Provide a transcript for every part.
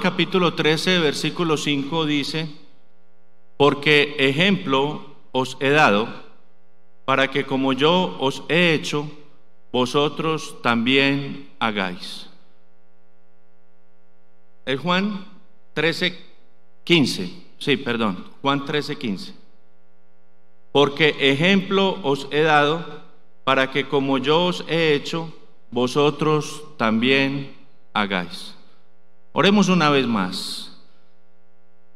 capítulo 13, versículo 5 dice: porque ejemplo os he dado, para que como yo os he hecho, vosotros también hagáis. Es Juan 13:15. Sí, perdón, Juan 13:15. Porque ejemplo os he dado, para que como yo os he hecho, vosotros también hagáis. Oremos una vez más.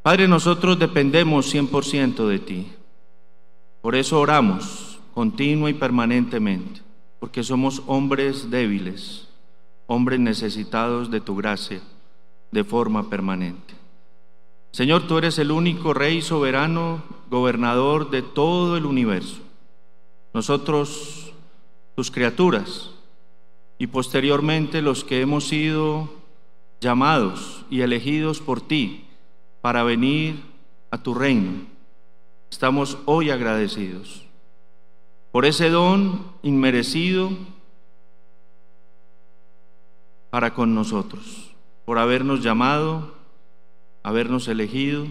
Padre, nosotros dependemos 100% de ti. Por eso oramos continua y permanentemente, porque somos hombres débiles, hombres necesitados de tu gracia de forma permanente. Señor, tú eres el único Rey soberano, gobernador de todo el universo. Nosotros, tus criaturas, y posteriormente los que hemos sido llamados y elegidos por ti para venir a tu reino, estamos hoy agradecidos por ese don inmerecido para con nosotros, por habernos llamado, habernos elegido,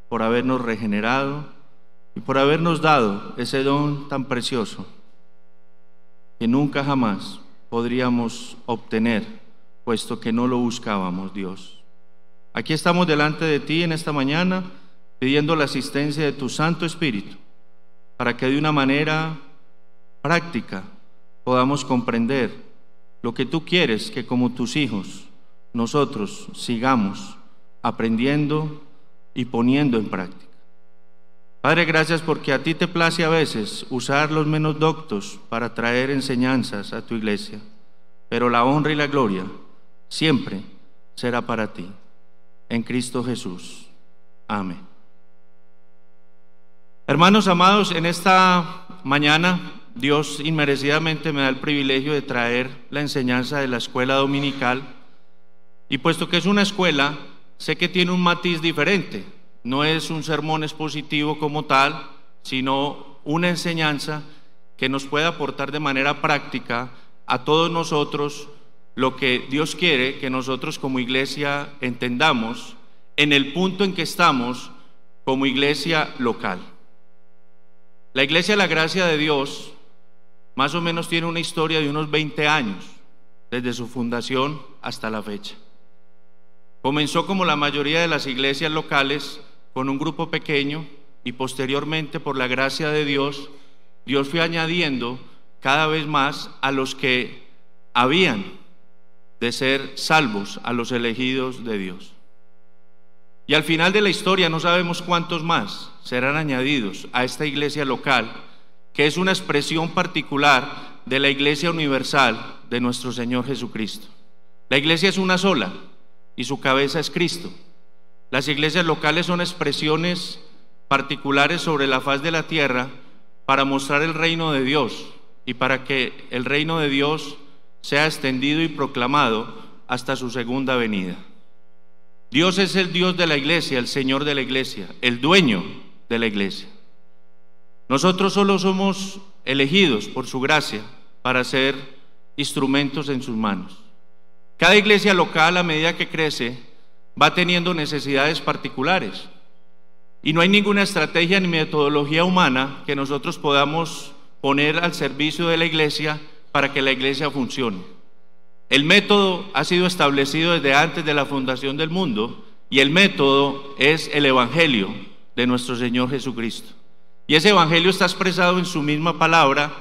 por habernos regenerado y por habernos dado ese don tan precioso que nunca jamás podríamos obtener, puesto que no lo buscábamos, Dios. Aquí estamos delante de ti en esta mañana, pidiendo la asistencia de tu Santo Espíritu, para que de una manera práctica podamos comprender lo que tú quieres que como tus hijos nosotros sigamos aprendiendo y poniendo en práctica. Padre, gracias porque a ti te place a veces usar los menos doctos para traer enseñanzas a tu iglesia, pero la honra y la gloria siempre será para ti. En Cristo Jesús. Amén. Hermanos amados, en esta mañana Dios inmerecidamente me da el privilegio de traer la enseñanza de la escuela dominical, y puesto que es una escuela, sé que tiene un matiz diferente. No es un sermón expositivo como tal, sino una enseñanza que nos puede aportar de manera práctica a todos nosotros lo que Dios quiere que nosotros como iglesia entendamos en el punto en que estamos como iglesia local. La Iglesia de la Gracia de Dios más o menos tiene una historia de unos 20 años, desde su fundación hasta la fecha. Comenzó como la mayoría de las iglesias locales, con un grupo pequeño, y posteriormente, por la gracia de Dios, Dios fue añadiendo cada vez más a los que habían de ser salvos, a los elegidos de Dios. Y al final de la historia no sabemos cuántos más serán añadidos a esta iglesia local, que es una expresión particular de la iglesia universal de nuestro Señor Jesucristo. La iglesia es una sola y su cabeza es Cristo. Las iglesias locales son expresiones particulares sobre la faz de la tierra para mostrar el reino de Dios y para que el reino de Dios sea extendido y proclamado hasta su segunda venida. Dios es el Dios de la iglesia, el Señor de la iglesia, el dueño de la iglesia. Nosotros solo somos elegidos por su gracia para ser instrumentos en sus manos. Cada iglesia local, a medida que crece, va teniendo necesidades particulares, y no hay ninguna estrategia ni metodología humana que nosotros podamos poner al servicio de la iglesia para que la iglesia funcione. El método ha sido establecido desde antes de la fundación del mundo, y el método es el Evangelio de nuestro Señor Jesucristo. Y ese Evangelio está expresado en su misma palabra,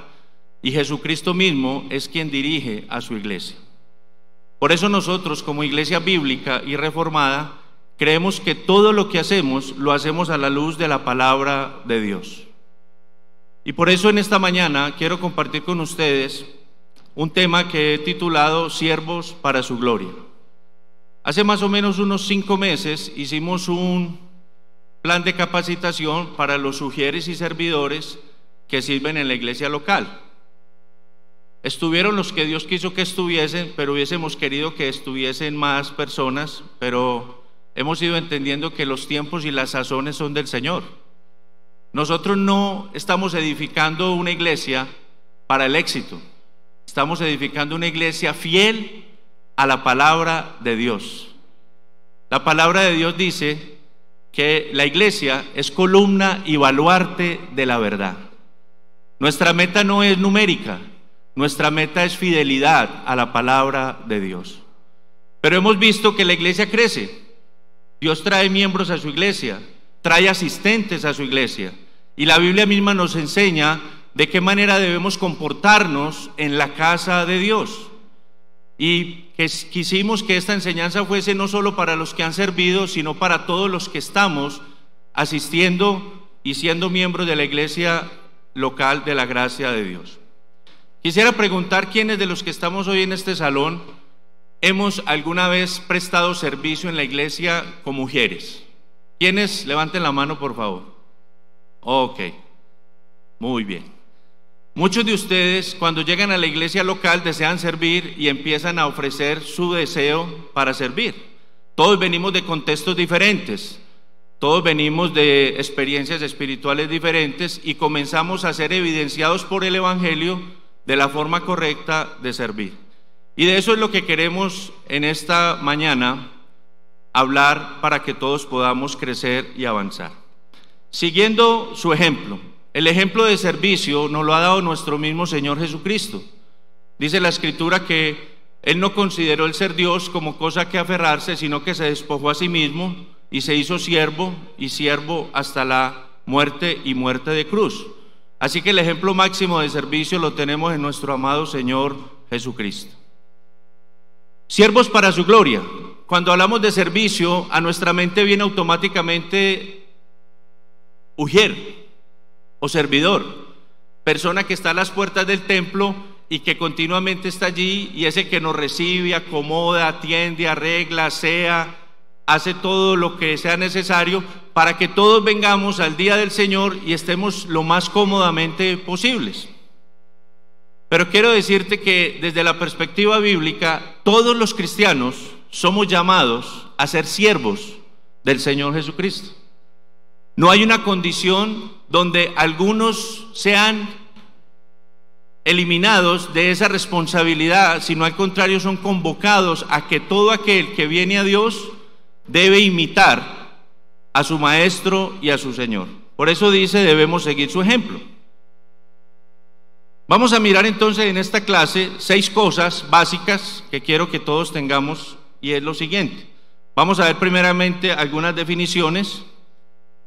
y Jesucristo mismo es quien dirige a su iglesia. Por eso nosotros, como iglesia bíblica y reformada, creemos que todo lo que hacemos, lo hacemos a la luz de la palabra de Dios. Y por eso en esta mañana quiero compartir con ustedes un tema que he titulado Siervos para su gloria. Hace más o menos unos 5 meses hicimos un plan de capacitación para los sugieres y servidores que sirven en la iglesia local. Estuvieron los que Dios quiso que estuviesen, pero hubiésemos querido que estuviesen más personas, pero hemos ido entendiendo que los tiempos y las sazones son del Señor. Nosotros no estamos edificando una iglesia para el éxito. Estamos edificando una iglesia fiel a la palabra de Dios. La palabra de Dios dice que la iglesia es columna y baluarte de la verdad. Nuestra meta no es numérica, nuestra meta es fidelidad a la palabra de Dios. Pero hemos visto que la iglesia crece. Dios trae miembros a su iglesia, trae asistentes a su iglesia, y la Biblia misma nos enseña de qué manera debemos comportarnos en la casa de Dios. Y quisimos que esta enseñanza fuese no solo para los que han servido, sino para todos los que estamos asistiendo y siendo miembros de la iglesia local de la gracia de Dios. Quisiera preguntar quiénes de los que estamos hoy en este salón hemos alguna vez prestado servicio en la iglesia con mujeres. ¿Quiénes? Levanten la mano, por favor. Ok, muy bien. Muchos de ustedes, cuando llegan a la iglesia local, desean servir y empiezan a ofrecer su deseo para servir. Todos venimos de contextos diferentes, todos venimos de experiencias espirituales diferentes y comenzamos a ser evidenciados por el Evangelio de la forma correcta de servir. Y de eso es lo que queremos en esta mañana hablar para que todos podamos crecer y avanzar. Siguiendo su ejemplo, el ejemplo de servicio nos lo ha dado nuestro mismo Señor Jesucristo. Dice la Escritura que Él no consideró el ser Dios como cosa que aferrarse, sino que se despojó a sí mismo y se hizo siervo, y siervo hasta la muerte y muerte de cruz. Así que el ejemplo máximo de servicio lo tenemos en nuestro amado Señor Jesucristo. Siervos para su gloria. Cuando hablamos de servicio, a nuestra mente viene automáticamente ujier o servidor, persona que está a las puertas del templo y que continuamente está allí, y ese que nos recibe, acomoda, atiende, arregla, asea, hace todo lo que sea necesario para que todos vengamos al día del Señor y estemos lo más cómodamente posibles. Pero quiero decirte que desde la perspectiva bíblica, todos los cristianos somos llamados a ser siervos del Señor Jesucristo. No hay una condición donde algunos sean eliminados de esa responsabilidad, sino al contrario son convocados a que todo aquel que viene a Dios debe imitar a su maestro y a su Señor. Por eso dice, debemos seguir su ejemplo. Vamos a mirar entonces en esta clase 6 cosas básicas que quiero que todos tengamos, y es lo siguiente. Vamos a ver primeramente algunas definiciones,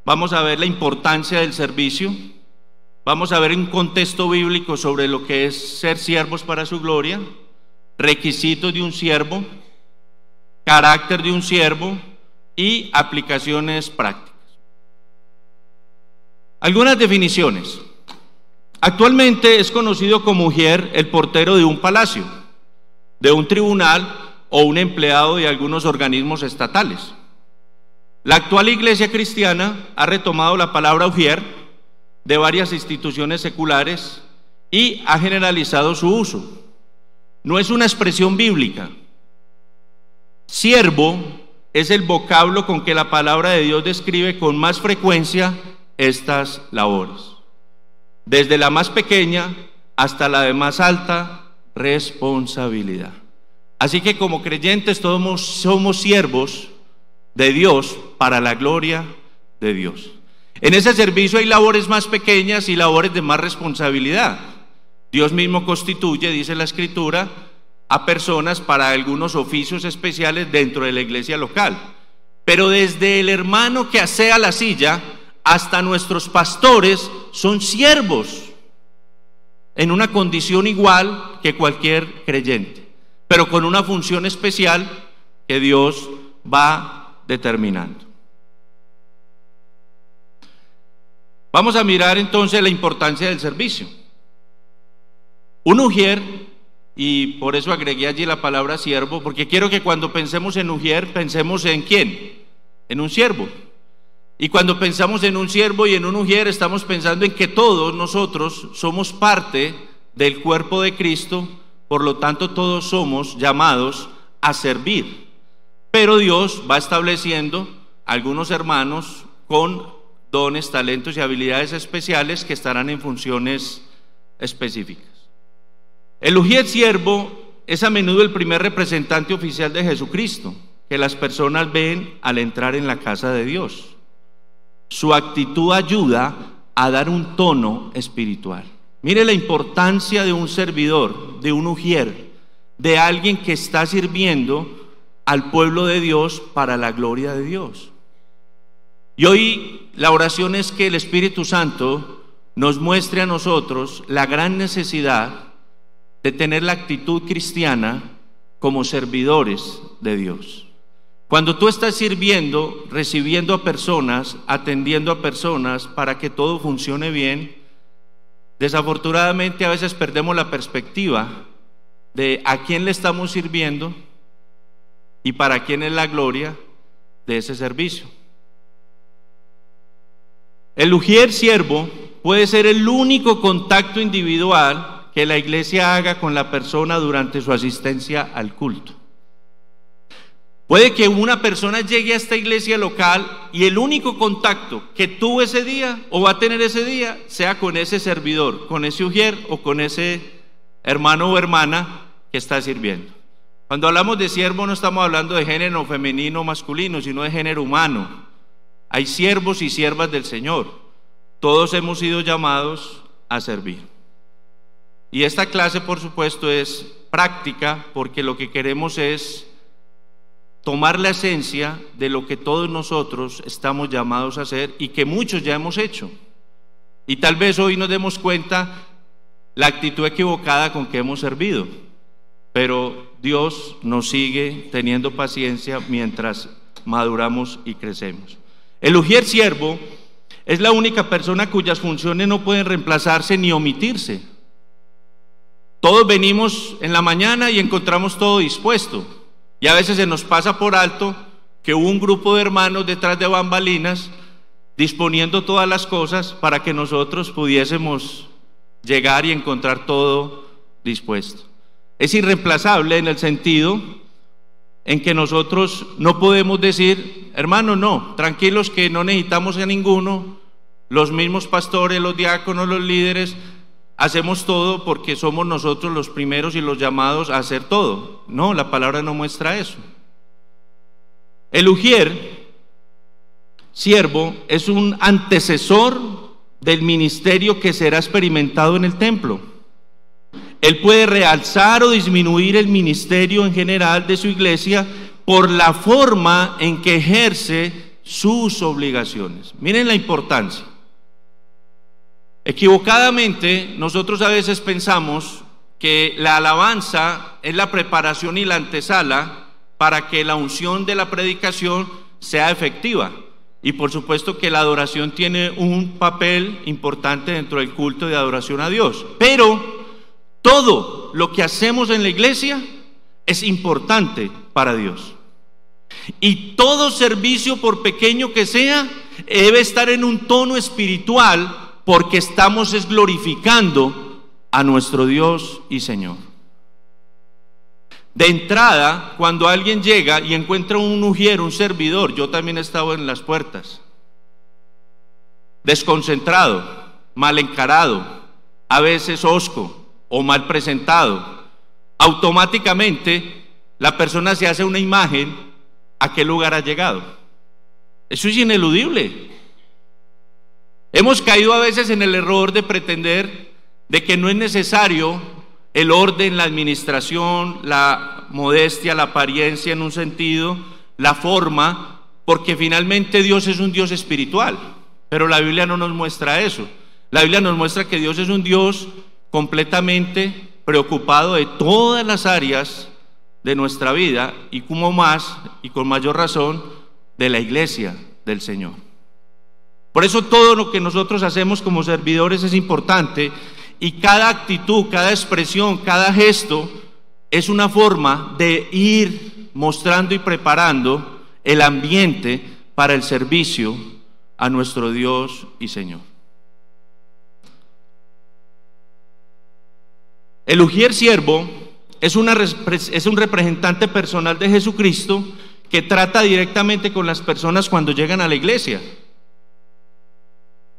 vamos a ver la importancia del servicio, vamos a ver un contexto bíblico sobre lo que es ser siervos para su gloria, requisitos de un siervo, carácter de un siervo y aplicaciones prácticas. Algunas definiciones. Actualmente es conocido como ujier el portero de un palacio, de un tribunal o un empleado de algunos organismos estatales. La actual iglesia cristiana ha retomado la palabra ujier de varias instituciones seculares y ha generalizado su uso. No es una expresión bíblica. Siervo es el vocablo con que la palabra de Dios describe con más frecuencia estas labores, desde la más pequeña hasta la de más alta responsabilidad. Así que como creyentes todos somos siervos de Dios para la gloria de Dios. En ese servicio hay labores más pequeñas y labores de más responsabilidad. Dios mismo constituye, dice la Escritura, a personas para algunos oficios especiales dentro de la iglesia local. Pero desde el hermano que asea la silla hasta nuestros pastores son siervos en una condición igual que cualquier creyente, pero con una función especial que Dios va determinando. Vamos a mirar entonces la importancia del servicio. Un ujier, y por eso agregué allí la palabra siervo, porque quiero que cuando pensemos en ujier pensemos en ¿quién? En un siervo. Y cuando pensamos en un siervo y en un ujier estamos pensando en que todos nosotros somos parte del cuerpo de Cristo, por lo tanto todos somos llamados a servir. Pero Dios va estableciendo algunos hermanos con dones, talentos y habilidades especiales que estarán en funciones específicas. El ujier siervo es a menudo el primer representante oficial de Jesucristo, que las personas ven al entrar en la casa de Dios. Su actitud ayuda a dar un tono espiritual. Mire la importancia de un servidor, de un ujier, de alguien que está sirviendo al pueblo de Dios para la gloria de Dios. Y hoy la oración es que el Espíritu Santo nos muestre a nosotros la gran necesidad de tener la actitud cristiana como servidores de Dios. Cuando tú estás sirviendo, recibiendo a personas, atendiendo a personas para que todo funcione bien, desafortunadamente a veces perdemos la perspectiva de a quién le estamos sirviendo y para quién es la gloria de ese servicio. El ujier siervo puede ser el único contacto individual que la iglesia haga con la persona durante su asistencia al culto. Puede que una persona llegue a esta iglesia local y el único contacto que tuvo ese día o va a tener ese día sea con ese servidor, con ese ujier o con ese hermano o hermana que está sirviendo. Cuando hablamos de siervo no estamos hablando de género femenino o masculino, sino de género humano. Hay siervos y siervas del Señor. Todos hemos sido llamados a servir. Y esta clase, por supuesto, es práctica porque lo que queremos es tomar la esencia de lo que todos nosotros estamos llamados a hacer y que muchos ya hemos hecho. Y tal vez hoy nos demos cuenta la actitud equivocada con que hemos servido. Pero Dios nos sigue teniendo paciencia mientras maduramos y crecemos. El ujier siervo es la única persona cuyas funciones no pueden reemplazarse ni omitirse. Todos venimos en la mañana y encontramos todo dispuesto. Y a veces se nos pasa por alto que hubo un grupo de hermanos detrás de bambalinas disponiendo todas las cosas para que nosotros pudiésemos llegar y encontrar todo dispuesto. Es irreemplazable en el sentido en que nosotros no podemos decir, hermano, no, tranquilos que no necesitamos a ninguno, los mismos pastores, los diáconos, los líderes, hacemos todo porque somos nosotros los primeros y los llamados a hacer todo. No, la palabra no muestra eso. El ujier, siervo, es un antecesor del ministerio que será experimentado en el templo. Él puede realzar o disminuir el ministerio en general de su iglesia por la forma en que ejerce sus obligaciones. Miren la importancia. Equivocadamente, nosotros a veces pensamos que la alabanza es la preparación y la antesala para que la unción de la predicación sea efectiva. Y por supuesto que la adoración tiene un papel importante dentro del culto de adoración a Dios. Pero todo lo que hacemos en la iglesia es importante para Dios. Y todo servicio, por pequeño que sea, debe estar en un tono espiritual porque estamos glorificando a nuestro Dios y Señor. De entrada, cuando alguien llega y encuentra un ujier, un servidor, yo también he estado en las puertas, desconcentrado, mal encarado, a veces hosco o mal presentado, automáticamente la persona se hace una imagen a qué lugar ha llegado. Eso es ineludible. Hemos caído a veces en el error de pretender de que no es necesario el orden, la administración, la modestia, la apariencia en un sentido, la forma, porque finalmente Dios es un Dios espiritual, pero la Biblia no nos muestra eso. La Biblia nos muestra que Dios es un Dios completamente preocupado de todas las áreas de nuestra vida y como más y con mayor razón de la iglesia del Señor. Por eso todo lo que nosotros hacemos como servidores es importante y cada actitud, cada expresión, cada gesto es una forma de ir mostrando y preparando el ambiente para el servicio a nuestro Dios y Señor. El ujier siervo es un representante personal de Jesucristo que trata directamente con las personas cuando llegan a la iglesia.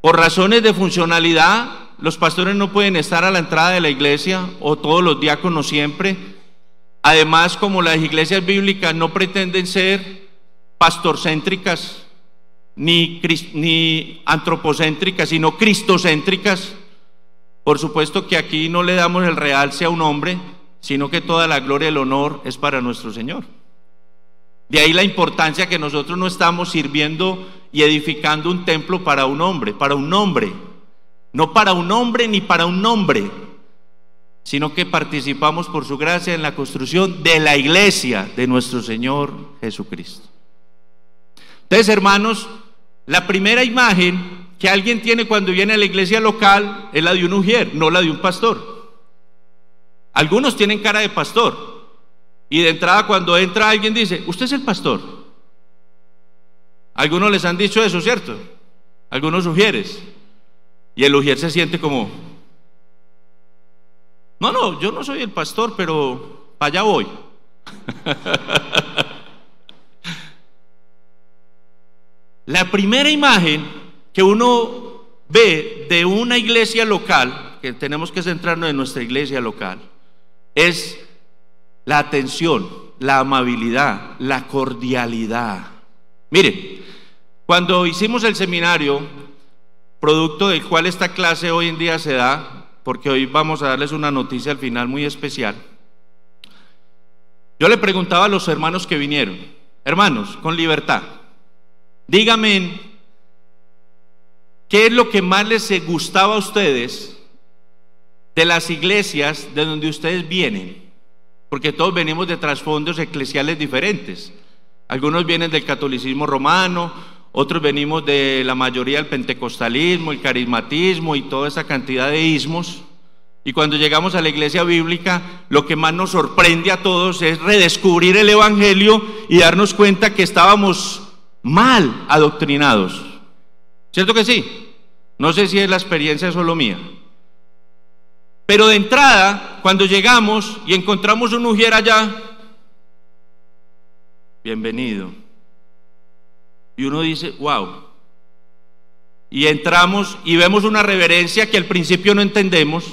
Por razones de funcionalidad, los pastores no pueden estar a la entrada de la iglesia o todos los diáconos siempre, Además, como las iglesias bíblicas no pretenden ser pastorcéntricas ni antropocéntricas, sino cristocéntricas, por supuesto que aquí no le damos el realce a un hombre, sino que toda la gloria y el honor es para nuestro Señor. De ahí la importancia que nosotros no estamos sirviendo y edificando un templo para un hombre, no para un hombre ni para un nombre, sino que participamos por su gracia en la construcción de la iglesia de nuestro Señor Jesucristo. Entonces, hermanos, la primera imagen que alguien tiene cuando viene a la iglesia local es la de un ujier, no la de un pastor. Algunos tienen cara de pastor y de entrada cuando entra alguien dice: usted es el pastor. Algunos les han dicho eso, ¿cierto? Algunos ujieres, y el ujier se siente como: no, yo no soy el pastor, pero para allá voy. La primera imagen que uno ve de una iglesia local, que tenemos que centrarnos en nuestra iglesia local, es la atención, la amabilidad, la cordialidad. Mire, cuando hicimos el seminario, producto del cual esta clase hoy en día se da, porque hoy vamos a darles una noticia al final muy especial, yo le preguntaba a los hermanos que vinieron: hermanos, con libertad, díganme qué es lo que más les gustaba a ustedes de las iglesias de donde ustedes vienen, porque todos venimos de trasfondos eclesiales diferentes. Algunos vienen del catolicismo romano, otros venimos de la mayoría del pentecostalismo, el carismatismo y toda esa cantidad de ismos. Y cuando llegamos a la iglesia bíblica, lo que más nos sorprende a todos es redescubrir el evangelio y darnos cuenta que estábamos mal adoctrinados. ¿Cierto que sí? No sé si es la experiencia solo mía. Pero de entrada, cuando llegamos y encontramos un ujier allá: bienvenido. Y uno dice: wow. Y entramos y vemos una reverencia que al principio no entendemos,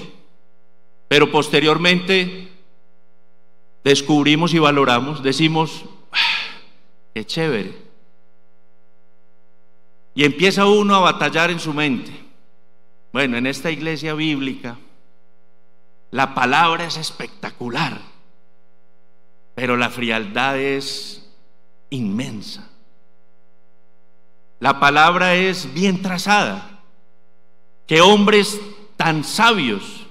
pero posteriormente descubrimos y valoramos. Decimos: qué chévere. Y empieza uno a batallar en su mente. Bueno, en esta iglesia bíblica la palabra es espectacular, pero la frialdad es inmensa. La palabra es bien trazada. Qué hombres tan sabios,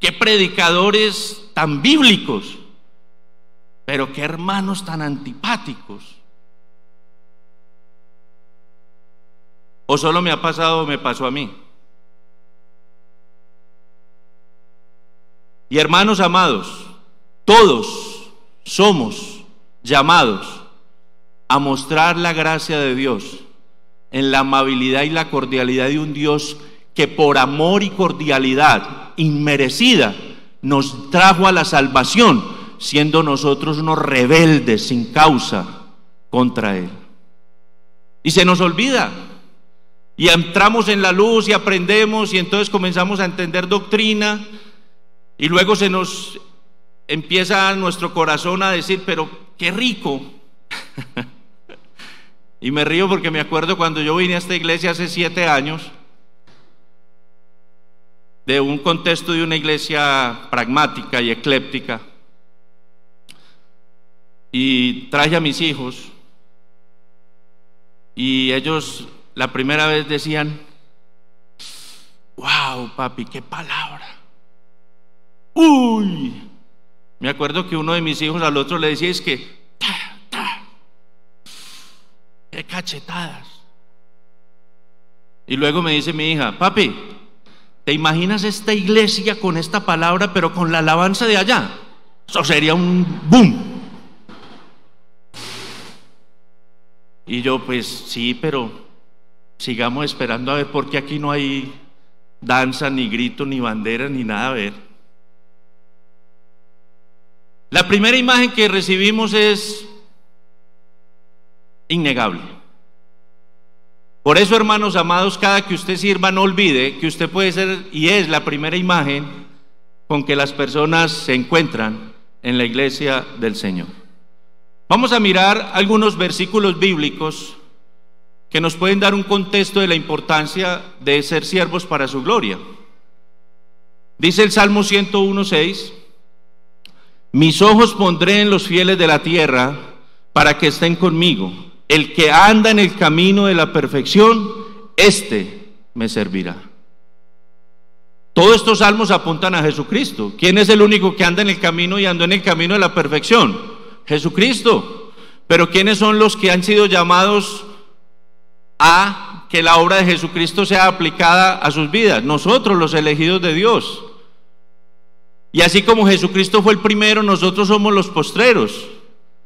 qué predicadores tan bíblicos, pero qué hermanos tan antipáticos. ¿O solo me ha pasado o me pasó a mí? Y hermanos amados, todos somos llamados a mostrar la gracia de Dios en la amabilidad y la cordialidad de un Dios que por amor y cordialidad inmerecida nos trajo a la salvación, siendo nosotros unos rebeldes sin causa contra Él. Y se nos olvida, y entramos en la luz y aprendemos, y entonces comenzamos a entender doctrina, y luego se nos empieza nuestro corazón a decir: pero qué rico. Y me río porque me acuerdo cuando yo vine a esta iglesia hace 7 años, de un contexto de una iglesia pragmática y ecléptica, y traje a mis hijos, y ellos la primera vez decían: wow, papi, qué palabra. Uy, me acuerdo que uno de mis hijos al otro le decía: es que qué cachetadas. Y luego me dice mi hija: papi, ¿te imaginas esta iglesia con esta palabra pero con la alabanza de allá? Eso sería un boom. Y yo: pues sí, pero sigamos esperando a ver, porque aquí no hay danza, ni grito, ni bandera, ni nada a ver. La primera imagen que recibimos es innegable. Por eso, hermanos amados, cada que usted sirva, no olvide que usted puede ser y es la primera imagen con que las personas se encuentran en la iglesia del Señor. Vamos a mirar algunos versículos bíblicos que nos pueden dar un contexto de la importancia de ser siervos para su gloria. Dice el Salmo 101:6: mis ojos pondré en los fieles de la tierra para que estén conmigo. El que anda en el camino de la perfección, éste me servirá. Todos estos salmos apuntan a Jesucristo. ¿Quién es el único que anda en el camino y andó en el camino de la perfección? Jesucristo. Pero ¿quiénes son los que han sido llamados a que la obra de Jesucristo sea aplicada a sus vidas? Nosotros, los elegidos de Dios. Y así como Jesucristo fue el primero, nosotros somos los postreros.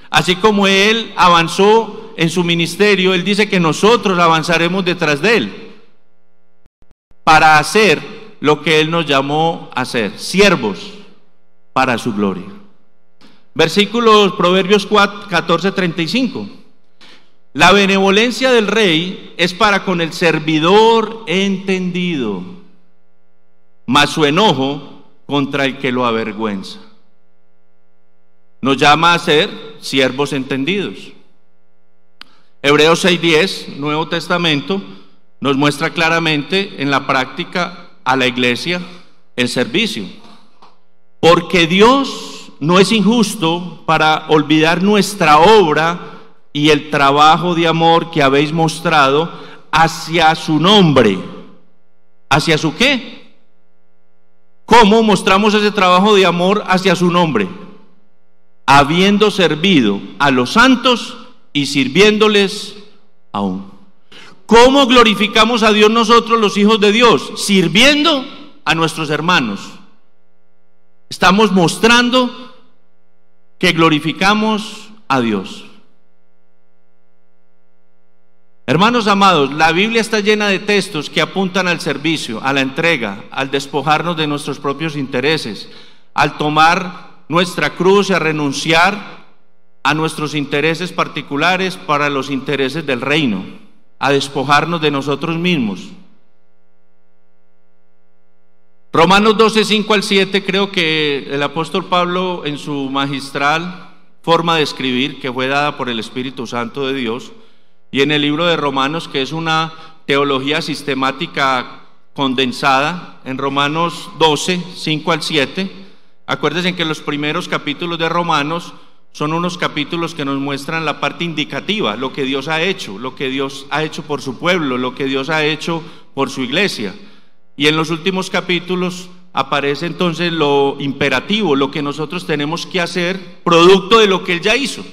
Así como Él avanzó en su ministerio, Él dice que nosotros avanzaremos detrás de Él para hacer lo que Él nos llamó a hacer, siervos para su gloria. Versículos, Proverbios 14:35. La benevolencia del rey es para con el servidor entendido, mas su enojo contra el que lo avergüenza. Nos llama a ser siervos entendidos. Hebreos 6:10, Nuevo Testamento, nos muestra claramente en la práctica a la iglesia el servicio. Porque Dios no es injusto para olvidar nuestra obra y el trabajo de amor que habéis mostrado hacia su nombre. ¿Hacia su qué? ¿Cómo mostramos ese trabajo de amor hacia su nombre? Habiendo servido a los santos y sirviéndoles aún. ¿Cómo glorificamos a Dios nosotros, los hijos de Dios? Sirviendo a nuestros hermanos. Estamos mostrando que glorificamos a Dios. Hermanos amados, la Biblia está llena de textos que apuntan al servicio, a la entrega, al despojarnos de nuestros propios intereses, al tomar nuestra cruz y a renunciar a nuestros intereses particulares para los intereses del reino, a despojarnos de nosotros mismos. Romanos 12:5-7, creo que el apóstol Pablo, en su magistral forma de escribir, que fue dada por el Espíritu Santo de Dios, y en el libro de Romanos, que es una teología sistemática condensada, en Romanos 12:5-7, acuérdense que los primeros capítulos de Romanos son unos capítulos que nos muestran la parte indicativa, lo que Dios ha hecho, lo que Dios ha hecho por su pueblo, lo que Dios ha hecho por su iglesia. Y en los últimos capítulos aparece entonces lo imperativo, lo que nosotros tenemos que hacer, producto de lo que Él ya hizo.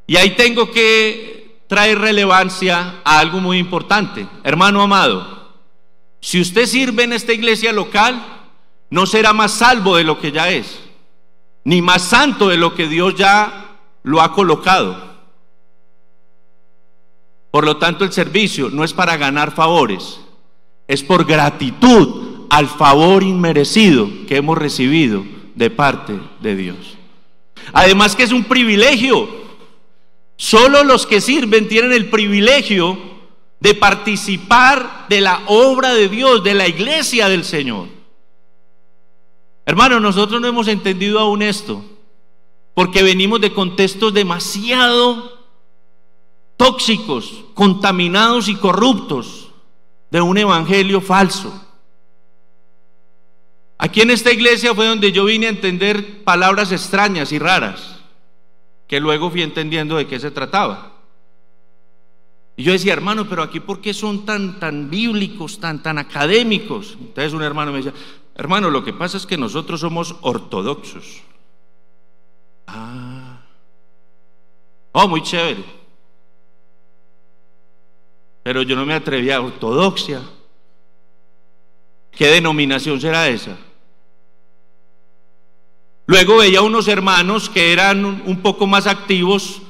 Y ahí tengo que traer relevancia a algo muy importante. Hermano amado, si usted sirve en esta iglesia local, no será más salvo de lo que ya es, ni más santo de lo que Dios ya lo ha colocado. Por lo tanto, el servicio no es para ganar favores, es por gratitud al favor inmerecido que hemos recibido de parte de Dios. Además que es un privilegio. Solo los que sirven tienen el privilegio de participar de la obra de Dios, de la iglesia del Señor. Hermanos, nosotros no hemos entendido aún esto, porque venimos de contextos demasiado tóxicos, contaminados y corruptos de un evangelio falso. Aquí en esta iglesia fue donde yo vine a entender palabras extrañas y raras, que luego fui entendiendo de qué se trataba. Y yo decía, hermano, pero aquí ¿por qué son tan bíblicos, tan académicos? Entonces un hermano me decía, hermano, lo que pasa es que nosotros somos ortodoxos. Oh, muy chévere. Pero yo no me atrevía a ortodoxia. ¿Qué denominación será esa? Luego veía unos hermanos que eran un poco más activos,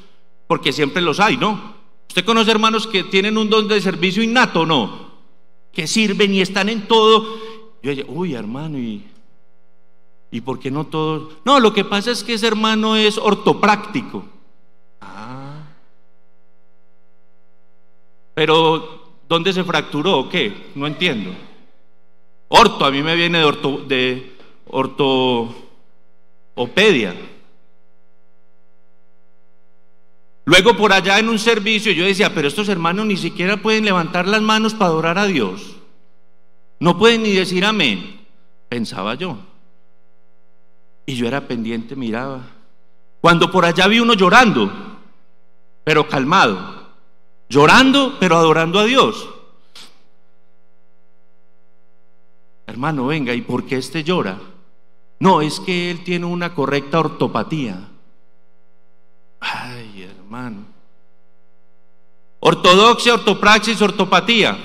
porque siempre los hay, ¿no? ¿Usted conoce hermanos que tienen un don de servicio innato o no? Que sirven y están en todo. Yo decía, uy, hermano, ¿y por qué no todos? No, lo que pasa es que ese hermano es ortopráctico. Pero, ¿dónde se fracturó o qué? No entiendo. Orto, a mí me viene de Opedia. Luego por allá en un servicio yo decía, pero estos hermanos ni siquiera pueden levantar las manos para adorar a Dios. No pueden ni decir amén, pensaba yo. Y yo era pendiente, miraba. Cuando por allá vi uno llorando, pero calmado. Llorando, pero adorando a Dios. Hermano, venga, ¿y por qué este llora? No, es que él tiene una correcta ortopatía. Ay, hermano. Ortodoxia, ortopraxis, ortopatía.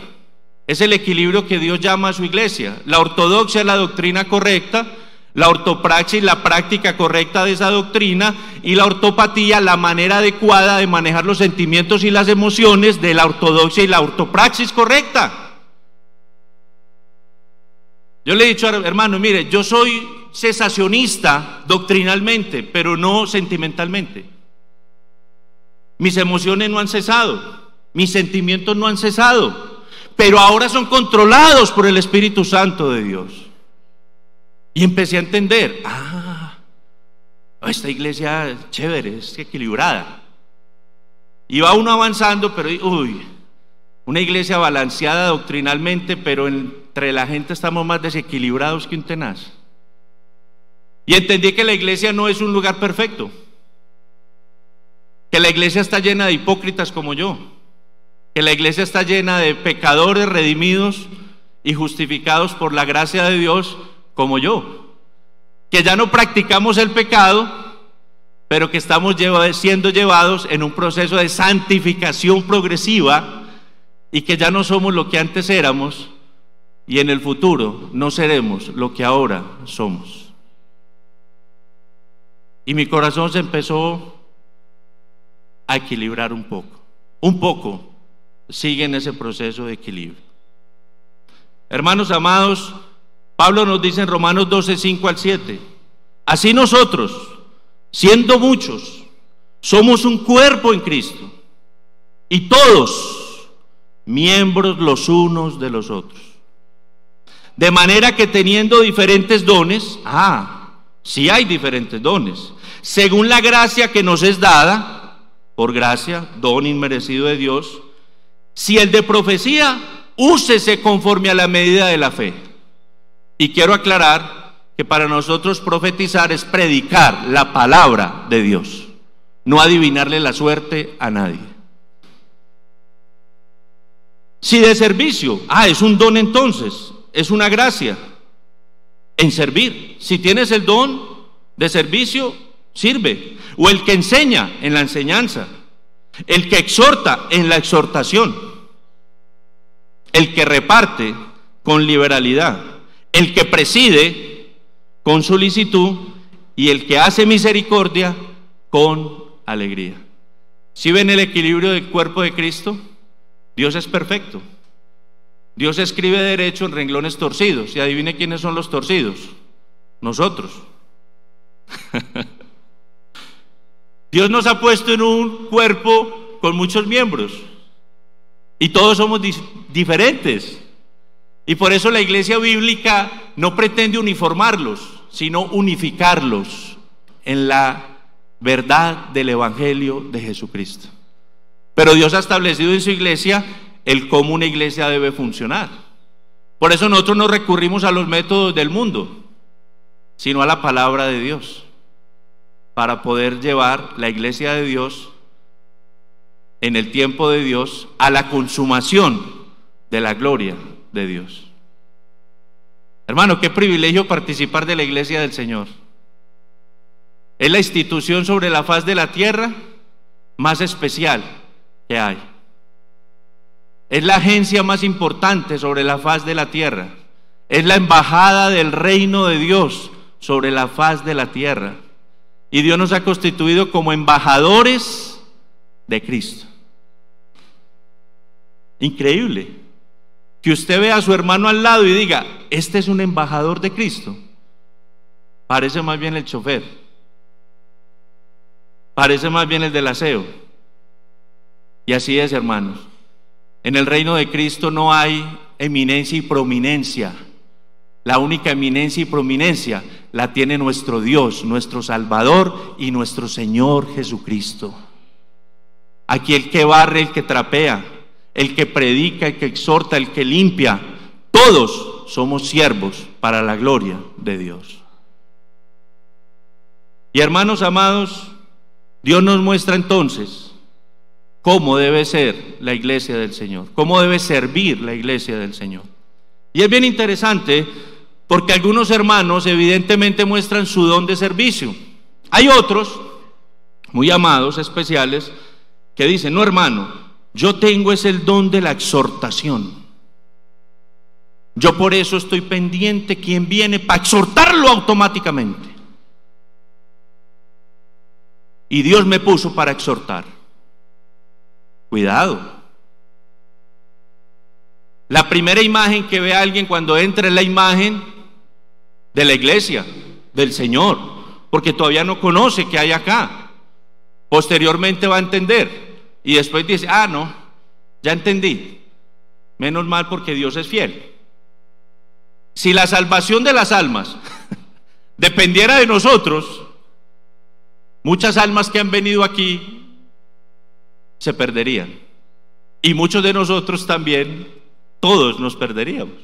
Es el equilibrio que Dios llama a su iglesia. La ortodoxia es la doctrina correcta, la ortopraxis la práctica correcta de esa doctrina, y la ortopatía la manera adecuada de manejar los sentimientos y las emociones de la ortodoxia y la ortopraxis correcta. Yo le he dicho, hermano, mire, yo soy cesacionista doctrinalmente, pero no sentimentalmente. Mis emociones no han cesado, mis sentimientos no han cesado, pero ahora son controlados por el Espíritu Santo de Dios. Y empecé a entender, esta iglesia es chévere, es equilibrada. Y va uno avanzando, pero una iglesia balanceada doctrinalmente, pero entre la gente estamos más desequilibrados que un tenaz. Y entendí que la iglesia no es un lugar perfecto, que la iglesia está llena de hipócritas como yo, que la iglesia está llena de pecadores redimidos y justificados por la gracia de Dios como yo, que ya no practicamos el pecado, pero que estamos siendo llevados en un proceso de santificación progresiva, y que ya no somos lo que antes éramos, y en el futuro no seremos lo que ahora somos. Y mi corazón se empezó a equilibrar un poco, sigue en ese proceso de equilibrio. Hermanos amados, Pablo nos dice en Romanos 12, 5 al 7, así nosotros, siendo muchos, somos un cuerpo en Cristo, y todos miembros los unos de los otros. De manera que teniendo diferentes dones, sí hay diferentes dones, según la gracia que nos es dada, por gracia, don inmerecido de Dios, si el de profecía, úsese conforme a la medida de la fe. Y quiero aclarar que para nosotros profetizar es predicar la palabra de Dios, no adivinarle la suerte a nadie. Si de servicio, es un don, entonces es una gracia en servir. Si tienes el don de servicio, sirve. O el que enseña, en la enseñanza. El que exhorta, en la exhortación. El que reparte, con liberalidad. El que preside, con solicitud. Y el que hace misericordia, con alegría. ¿Sí ven el equilibrio del cuerpo de Cristo? Dios es perfecto. Dios escribe derecho en renglones torcidos. Y adivine quiénes son los torcidos. Nosotros. Dios nos ha puesto en un cuerpo con muchos miembros. Y todos somos diferentes. Y por eso la iglesia bíblica no pretende uniformarlos, sino unificarlos en la verdad del Evangelio de Jesucristo. Pero Dios ha establecido en su iglesia el cómo una iglesia debe funcionar. Por eso nosotros no recurrimos a los métodos del mundo, sino a la palabra de Dios, para poder llevar la iglesia de Dios en el tiempo de Dios a la consumación de la gloria de Dios. Hermano, qué privilegio participar de la iglesia del Señor. Es la institución sobre la faz de la tierra más especial que hay. Es la agencia más importante sobre la faz de la tierra. Es la embajada del reino de Dios sobre la faz de la tierra. Y Dios nos ha constituido como embajadores de Cristo. Increíble que usted vea a su hermano al lado y diga, este es un embajador de Cristo. Parece más bien el chofer, parece más bien el del aseo. Y así es, hermanos. En el reino de Cristo no hay eminencia y prominencia. La única eminencia y prominencia la tiene nuestro Dios, nuestro Salvador y nuestro Señor Jesucristo. Aquí el que barre, el que trapea, el que predica, el que exhorta, el que limpia, todos somos siervos para la gloria de Dios. Y hermanos amados, Dios nos muestra entonces cómo debe ser la iglesia del Señor, cómo debe servir la iglesia del Señor. Y es bien interesante porque algunos hermanos evidentemente muestran su don de servicio. Hay otros, muy amados, especiales, que dicen: no, hermano, yo tengo es el don de la exhortación. Yo por eso estoy pendiente quién viene para exhortarlo automáticamente. Y Dios me puso para exhortar. Cuidado. La primera imagen que ve alguien cuando entra es la imagen de la iglesia, del Señor, porque todavía no conoce qué hay acá. Posteriormente va a entender y después dice: ah, no, ya entendí. Menos mal, porque Dios es fiel. Si la salvación de las almas dependiera de nosotros, muchas almas que han venido aquí se perderían, y muchos de nosotros también, todos nos perderíamos.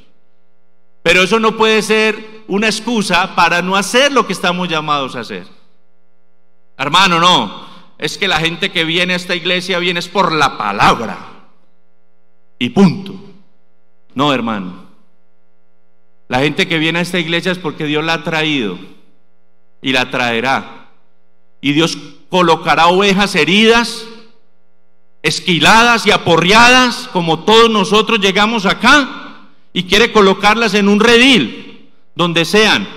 Pero eso no puede ser una excusa para no hacer lo que estamos llamados a hacer. Hermano, no, es que la gente que viene a esta iglesia viene es por la palabra y punto. No, hermano, la gente que viene a esta iglesia es porque Dios la ha traído y la traerá, y Dios colocará ovejas heridas, esquiladas y aporreadas, como todos nosotros llegamos acá, y quiere colocarlas en un redil donde sean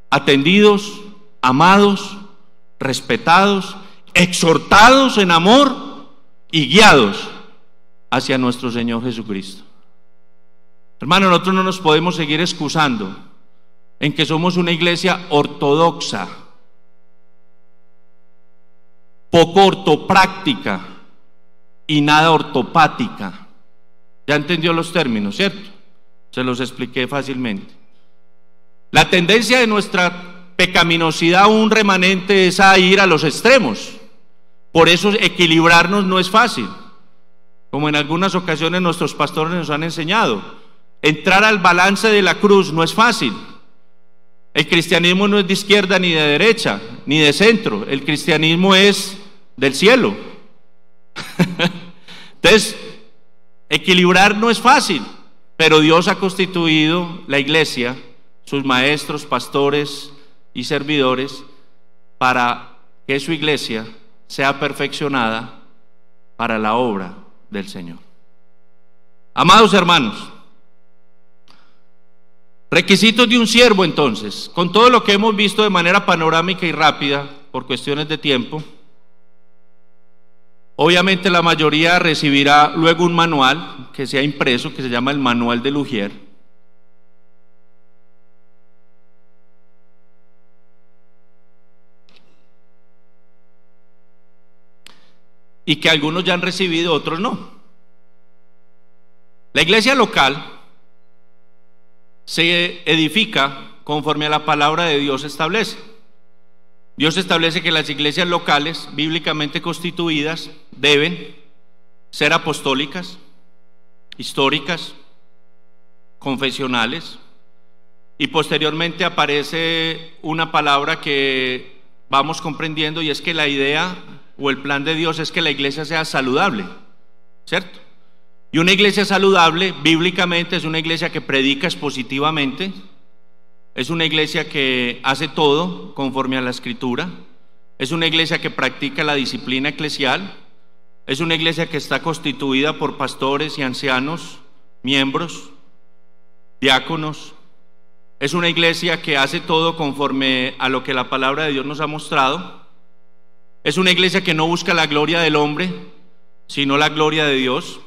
atendidos, amados, respetados, exhortados en amor y guiados hacia nuestro Señor Jesucristo. Hermano, nosotros no nos podemos seguir excusando en que somos una iglesia ortodoxa, poco ortopráctica y nada ortopática. Ya entendió los términos, ¿cierto? Se los expliqué fácilmente. La tendencia de nuestra pecaminosidad, un remanente, es a ir a los extremos. Por eso equilibrarnos no es fácil, como en algunas ocasiones nuestros pastores nos han enseñado. Entrar al balance de la cruz no es fácil. El cristianismo no es de izquierda ni de derecha, ni de centro. El cristianismo es del cielo. Entonces, equilibrar no es fácil, pero Dios ha constituido la iglesia, sus maestros, pastores y servidores, para que su iglesia sea perfeccionada para la obra del Señor. Amados hermanos, requisitos de un siervo entonces, con todo lo que hemos visto de manera panorámica y rápida por cuestiones de tiempo. Obviamente la mayoría recibirá luego un manual que sea impreso, que se llama el Manual de Luthier. Y que algunos ya han recibido, otros no. La iglesia local se edifica conforme a la palabra de Dios establece. Dios establece que las iglesias locales, bíblicamente constituidas, deben ser apostólicas, históricas, confesionales, y posteriormente aparece una palabra que vamos comprendiendo, y es que la idea o el plan de Dios es que la iglesia sea saludable, ¿cierto? Y una iglesia saludable, bíblicamente, es una iglesia que predica expositivamente, es una iglesia que hace todo conforme a la Escritura, es una iglesia que practica la disciplina eclesial, es una iglesia que está constituida por pastores y ancianos, miembros, diáconos. Es una iglesia que hace todo conforme a lo que la palabra de Dios nos ha mostrado. Es una iglesia que no busca la gloria del hombre, sino la gloria de Dios.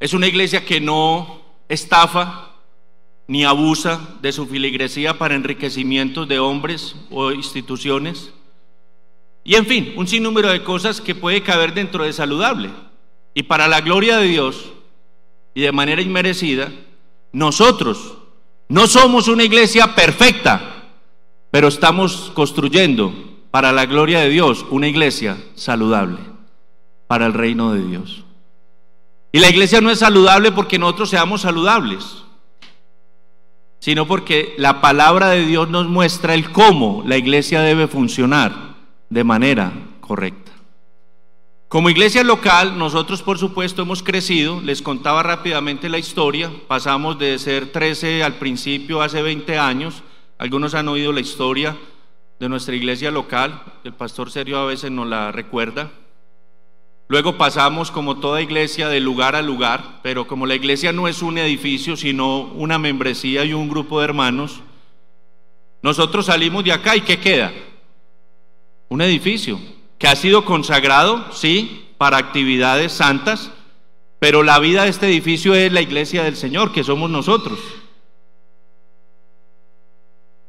Es una iglesia que no estafa ni abusa de su filigresía para enriquecimientos de hombres o instituciones. Y en fin, un sinnúmero de cosas que puede caber dentro de saludable. Y para la gloria de Dios y de manera inmerecida, nosotros No somos una iglesia perfecta, pero estamos construyendo para la gloria de Dios una iglesia saludable para el reino de Dios. Y la iglesia no es saludable porque nosotros seamos saludables, sino porque la palabra de Dios nos muestra el cómo la iglesia debe funcionar de manera correcta. Como iglesia local, nosotros por supuesto hemos crecido. Les contaba rápidamente la historia. Pasamos de ser 13 al principio, hace 20 años. Algunos han oído la historia de nuestra iglesia local. El pastor Sergio a veces nos la recuerda. Luego pasamos, como toda iglesia, de lugar a lugar, pero como la iglesia no es un edificio, sino una membresía y un grupo de hermanos, nosotros salimos de acá y ¿qué queda? Un edificio que ha sido consagrado, sí, para actividades santas, pero la vida de este edificio es la iglesia del Señor, que somos nosotros.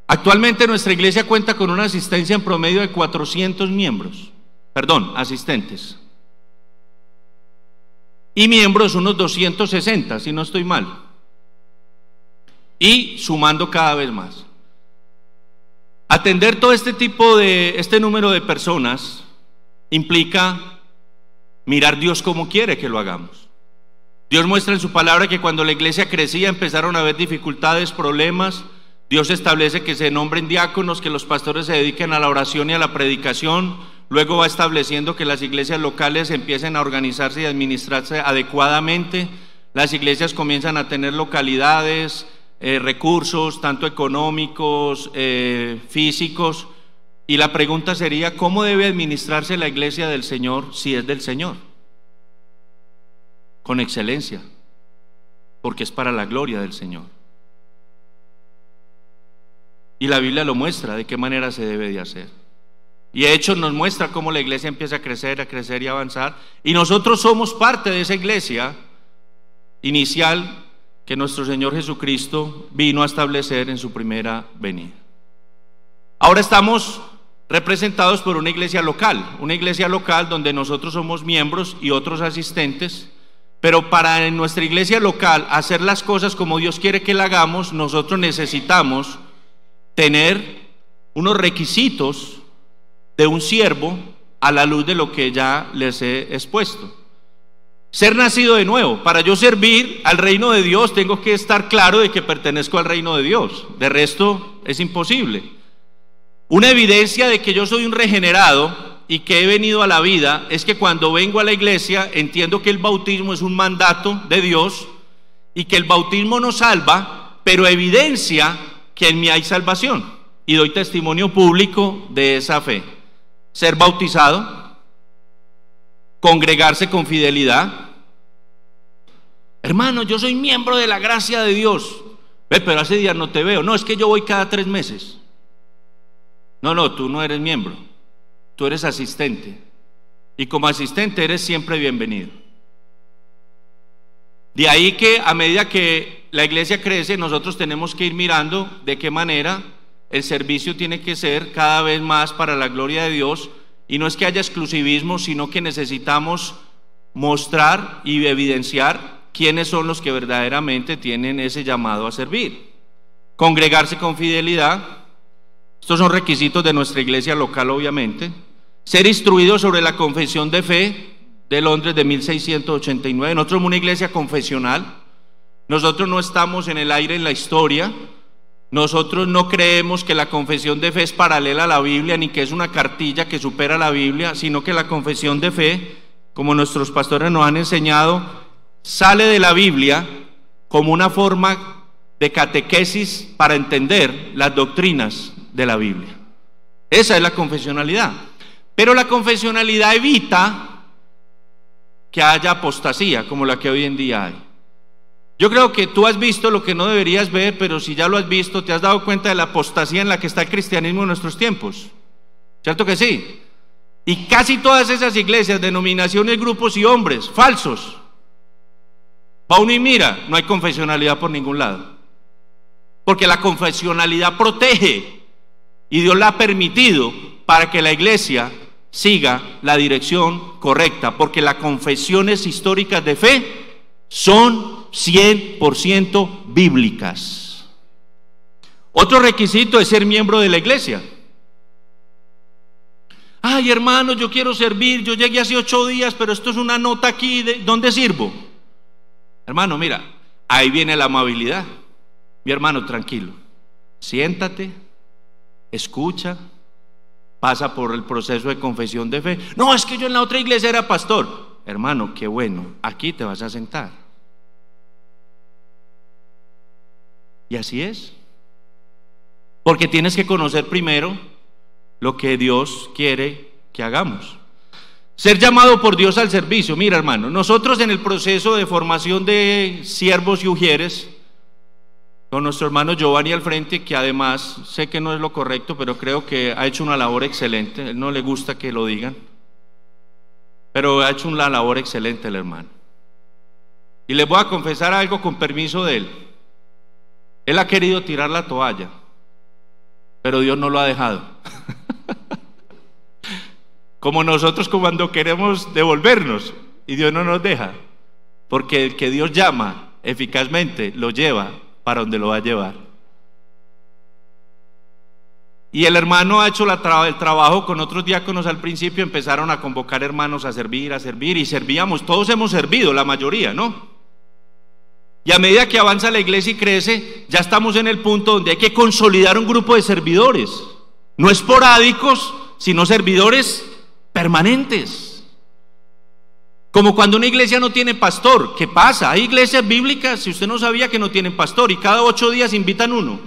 Actualmente nuestra iglesia cuenta con una asistencia en promedio de 400 asistentes. Y miembros unos 260, si no estoy mal, y sumando cada vez más. Atender todo este número de personas implica mirar Dios como quiere que lo hagamos. Dios muestra en su palabra que cuando la iglesia crecía empezaron a haber dificultades, problemas. Dios establece que se nombren diáconos, que los pastores se dediquen a la oración y a la predicación. Luego va estableciendo que las iglesias locales empiecen a organizarse y administrarse adecuadamente. Las iglesias comienzan a tener localidades, recursos, tanto económicos, físicos. Y la pregunta sería, ¿cómo debe administrarse la iglesia del Señor si es del Señor? Con excelencia, porque es para la gloria del Señor. Y la Biblia lo muestra de qué manera se debe de hacer. Y Hechos nos muestra cómo la iglesia empieza a crecer y avanzar. Y nosotros somos parte de esa iglesia inicial que nuestro Señor Jesucristo vino a establecer en su primera venida. Ahora estamos representados por una iglesia local donde nosotros somos miembros y otros asistentes. Pero para en nuestra iglesia local hacer las cosas como Dios quiere que la hagamos, nosotros necesitamos tener unos requisitos de un siervo a la luz de lo que ya les he expuesto. Ser nacido de nuevo. Para yo servir al reino de Dios tengo que estar claro de que pertenezco al reino de Dios. De resto es imposible. Una evidencia de que yo soy un regenerado y que he venido a la vida es que cuando vengo a la iglesia entiendo que el bautismo es un mandato de Dios y que el bautismo no salva, pero evidencia que en mí hay salvación, y doy testimonio público de esa fe. Ser bautizado, congregarse con fidelidad. Hermano, yo soy miembro de la gracia de Dios. Pero hace días no te veo. No, es que yo voy cada 3 meses. No, tú no eres miembro, tú eres asistente, y como asistente eres siempre bienvenido. De ahí que a medida que la iglesia crece, nosotros tenemos que ir mirando de qué manera el servicio tiene que ser cada vez más para la gloria de Dios, y no es que haya exclusivismo, sino que necesitamos mostrar y evidenciar quiénes son los que verdaderamente tienen ese llamado a servir. Congregarse con fidelidad, estos son requisitos de nuestra iglesia local, obviamente. Ser instruido sobre la confesión de fe de Londres de 1689. Nosotros somos una iglesia confesional. Nosotros no estamos en el aire en la historia. Nosotros no creemos que la confesión de fe es paralela a la Biblia, ni que es una cartilla que supera la Biblia, sino que la confesión de fe, como nuestros pastores nos han enseñado, sale de la Biblia como una forma de catequesis para entender las doctrinas de la Biblia. Esa es la confesionalidad. Pero la confesionalidad evita que haya apostasía como la que hoy en día hay. Yo creo que tú has visto lo que no deberías ver, pero si ya lo has visto, te has dado cuenta de la apostasía en la que está el cristianismo en nuestros tiempos. ¿Cierto que sí? Y casi todas esas iglesias, denominaciones, grupos y hombres falsos, va uno y mira, no hay confesionalidad por ningún lado. Porque la confesionalidad protege, y Dios la ha permitido para que la iglesia siga la dirección correcta, porque las confesiones históricas de fe son 100% bíblicas. Otro requisito es ser miembro de la iglesia. Ay, hermano, yo quiero servir, yo llegué hace 8 días, pero esto es una nota aquí, ¿dónde sirvo? Hermano, mira, ahí viene la amabilidad. Mi hermano, tranquilo, siéntate, escucha, pasa por el proceso de confesión de fe. No, es que yo en la otra iglesia era pastor. Hermano, qué bueno, aquí te vas a sentar. Y así es. Porque tienes que conocer primero lo que Dios quiere que hagamos. Ser llamado por Dios al servicio. Mira, hermano, nosotros en el proceso de formación de siervos y ujieres, con nuestro hermano Giovanni al frente, que además sé que no es lo correcto, pero creo que ha hecho una labor excelente. Él no le gusta que lo digan, pero ha hecho una labor excelente el hermano. Y les voy a confesar algo con permiso de él. Él ha querido tirar la toalla, pero Dios no lo ha dejado. Como nosotros cuando queremos devolvernos y Dios no nos deja, porque el que Dios llama eficazmente lo lleva para donde lo va a llevar. Y el hermano ha hecho el trabajo con otros diáconos. Al principio empezaron a convocar hermanos a servir y servíamos, todos hemos servido, la mayoría, ¿no? Y a medida que avanza la iglesia y crece, ya estamos en el punto donde hay que consolidar un grupo de servidores, no esporádicos, sino servidores permanentes. Como cuando una iglesia no tiene pastor. ¿Qué pasa? Hay iglesias bíblicas, si usted no sabía, que no tienen pastor y cada 8 días invitan uno.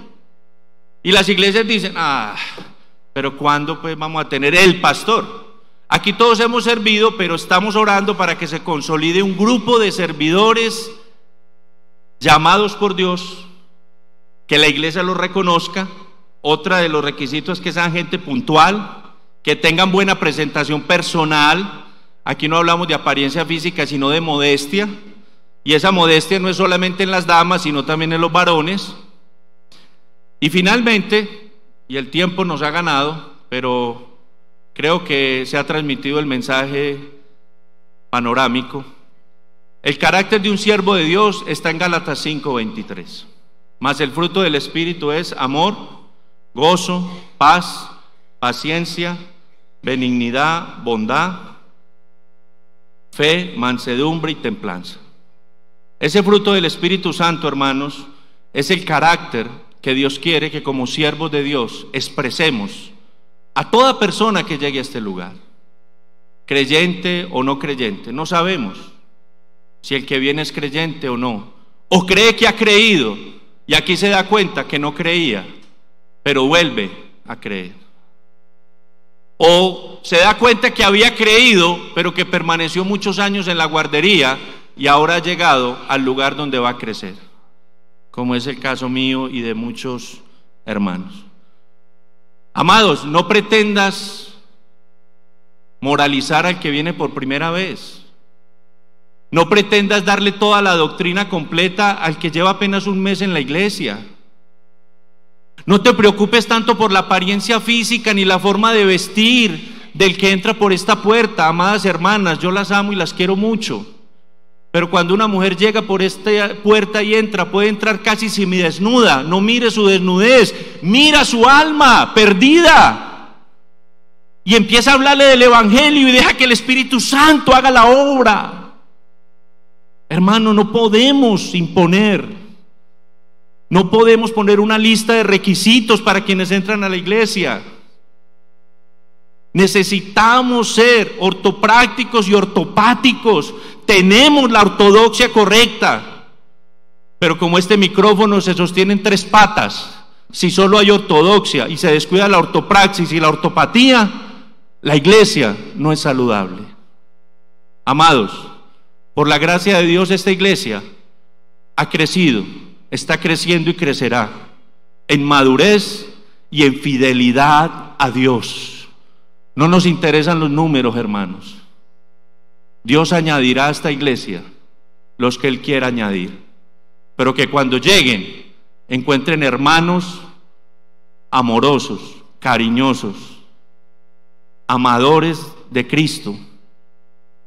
Y las iglesias dicen, pero ¿cuándo pues vamos a tener el pastor? Aquí todos hemos servido, pero estamos orando para que se consolide un grupo de servidores llamados por Dios, que la iglesia los reconozca. Otra de los requisitos es que sean gente puntual, que tengan buena presentación personal. Aquí no hablamos de apariencia física, sino de modestia. Y esa modestia no es solamente en las damas, sino también en los varones. Y finalmente, y el tiempo nos ha ganado, pero creo que se ha transmitido el mensaje panorámico. El carácter de un siervo de Dios está en Gálatas 5:23. Mas el fruto del Espíritu es amor, gozo, paz, paciencia, benignidad, bondad, fe, mansedumbre y templanza. Ese fruto del Espíritu Santo, hermanos, es el carácter que Dios quiere que como siervos de Dios expresemos a toda persona que llegue a este lugar, creyente o no creyente. No sabemos si el que viene es creyente o no, o cree que ha creído y aquí se da cuenta que no creía, pero vuelve a creer, o se da cuenta que había creído pero que permaneció muchos años en la guardería y ahora ha llegado al lugar donde va a crecer, como es el caso mío y de muchos hermanos. Amados, no pretendas moralizar al que viene por primera vez. No pretendas darle toda la doctrina completa al que lleva apenas un mes en la iglesia. No te preocupes tanto por la apariencia física ni la forma de vestir del que entra por esta puerta. Amadas hermanas, yo las amo y las quiero mucho, pero cuando una mujer llega por esta puerta y entra, puede entrar casi semidesnuda. No mire su desnudez, mira su alma perdida y empieza a hablarle del evangelio y deja que el Espíritu Santo haga la obra. Hermano, no podemos imponer, no podemos poner una lista de requisitos para quienes entran a la iglesia. Necesitamos ser ortoprácticos y ortopáticos. Tenemos la ortodoxia correcta, pero como este micrófono se sostiene en 3 patas, si solo hay ortodoxia y se descuida la ortopraxis y la ortopatía, la iglesia no es saludable. Amados, por la gracia de Dios, esta iglesia ha crecido, está creciendo y crecerá en madurez y en fidelidad a Dios. No nos interesan los números, hermanos. Dios añadirá a esta iglesia los que Él quiera añadir, pero que cuando lleguen encuentren hermanos amorosos, cariñosos, amadores de Cristo,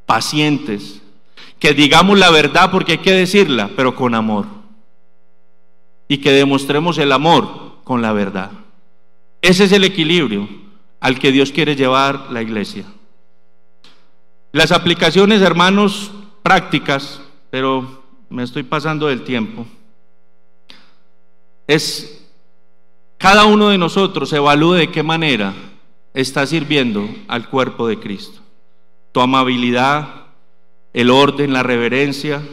pacientes, que digamos la verdad porque hay que decirla, pero con amor, y que demostremos el amor con la verdad. Ese es el equilibrio al que Dios quiere llevar la iglesia. Las aplicaciones, hermanos, prácticas, pero me estoy pasando del tiempo, es cada uno de nosotros evalúe de qué manera está sirviendo al cuerpo de Cristo. Tu amabilidad, el orden, la reverencia,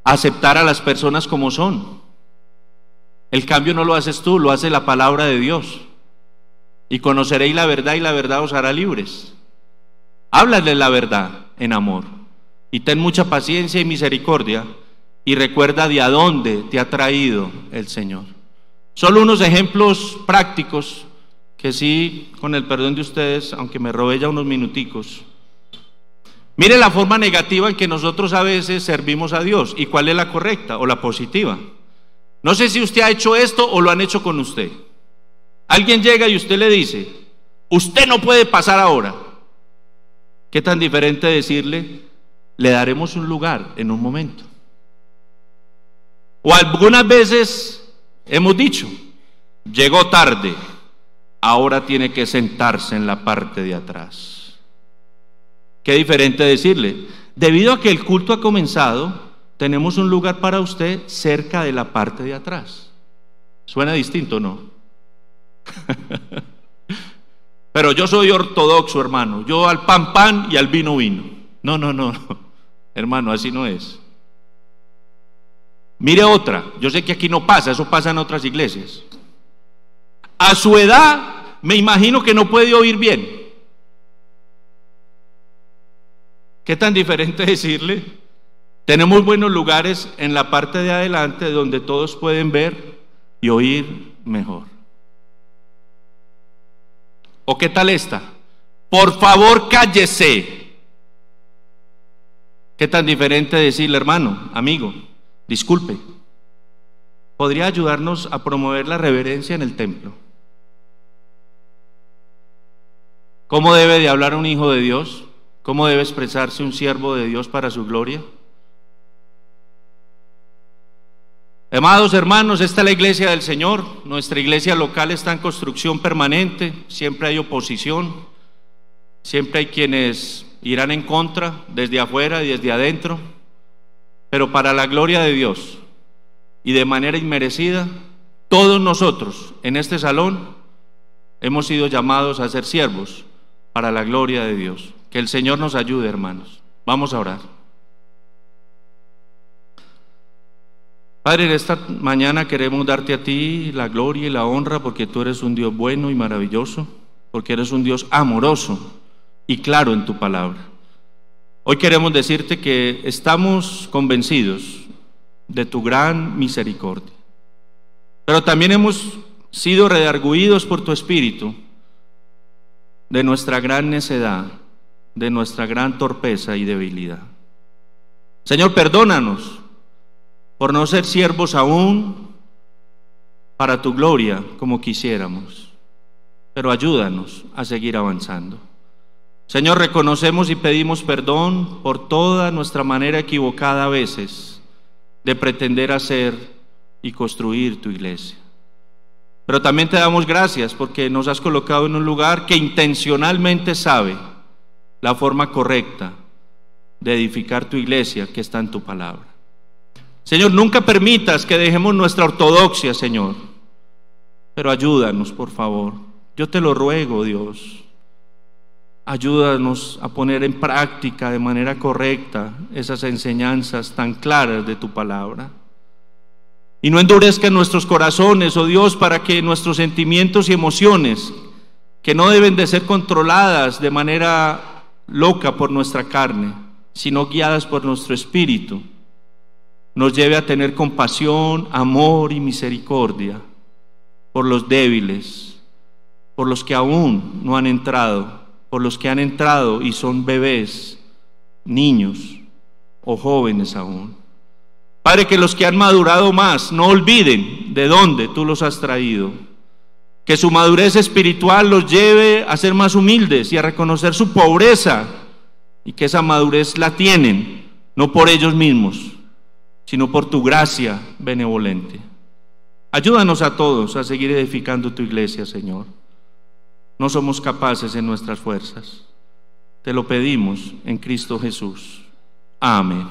aceptar a las personas como son. El cambio no lo haces tú, lo hace la palabra de Dios. Y conoceréis la verdad y la verdad os hará libres. Háblale la verdad en amor y ten mucha paciencia y misericordia y recuerda de a dónde te ha traído el Señor. Solo unos ejemplos prácticos que sí, con el perdón de ustedes, aunque me robé ya unos minuticos. Mire la forma negativa en que nosotros a veces servimos a Dios y cuál es la correcta o la positiva. No sé si usted ha hecho esto o lo han hecho con usted. Alguien llega y usted le dice, usted no puede pasar ahora. ¿Qué tan diferente decirle, le daremos un lugar en un momento? O algunas veces hemos dicho, llegó tarde, ahora tiene que sentarse en la parte de atrás. Qué diferente decirle, debido a que el culto ha comenzado, tenemos un lugar para usted cerca de la parte de atrás. ¿Suena distinto, no? Pero yo soy ortodoxo, hermano. Yo al pan, pan y al vino, vino. No. Hermano, así no es. Mire otra. Yo sé que aquí no pasa, eso pasa en otras iglesias. A su edad, me imagino que no puede oír bien. ¿Qué tan diferente decirle? Tenemos buenos lugares en la parte de adelante donde todos pueden ver y oír mejor. ¿O qué tal esta? Por favor, cállese. ¿Qué tan diferente decirle, hermano, amigo, disculpe? ¿Podría ayudarnos a promover la reverencia en el templo? ¿Cómo debe de hablar un hijo de Dios? ¿Cómo debe expresarse un siervo de Dios para su gloria? Amados hermanos, esta es la iglesia del Señor. Nuestra iglesia local está en construcción permanente. Siempre hay oposición, siempre hay quienes irán en contra, desde afuera y desde adentro, pero para la gloria de Dios y de manera inmerecida, todos nosotros en este salón hemos sido llamados a ser siervos para la gloria de Dios. Que el Señor nos ayude, hermanos. Vamos a orar. Padre, en esta mañana queremos darte a ti la gloria y la honra porque tú eres un Dios bueno y maravilloso, porque eres un Dios amoroso y claro en tu palabra. Hoy queremos decirte que estamos convencidos de tu gran misericordia, pero también hemos sido redargüidos por tu Espíritu de nuestra gran necedad, de nuestra gran torpeza y debilidad. Señor, perdónanos por no ser siervos aún para tu gloria como quisiéramos, pero ayúdanos a seguir avanzando. Señor, reconocemos y pedimos perdón por toda nuestra manera equivocada a veces de pretender hacer y construir tu iglesia. Pero también te damos gracias porque nos has colocado en un lugar que intencionalmente sabe la forma correcta de edificar tu iglesia que está en tu palabra. Señor, nunca permitas que dejemos nuestra ortodoxia, Señor, pero ayúdanos, por favor. Yo te lo ruego, Dios. Ayúdanos a poner en práctica de manera correcta esas enseñanzas tan claras de tu palabra. Y no endurezcan nuestros corazones, oh Dios, para que nuestros sentimientos y emociones, que no deben de ser controladas de manera loca por nuestra carne, sino guiadas por nuestro espíritu, nos lleve a tener compasión, amor y misericordia por los débiles, por los que aún no han entrado, por los que han entrado y son bebés, niños o jóvenes aún. Padre, que los que han madurado más no olviden de dónde tú los has traído, que su madurez espiritual los lleve a ser más humildes y a reconocer su pobreza, y que esa madurez la tienen no por ellos mismos, sino por tu gracia benevolente. Ayúdanos a todos a seguir edificando tu iglesia, Señor. No somos capaces en nuestras fuerzas. Te lo pedimos en Cristo Jesús. Amén.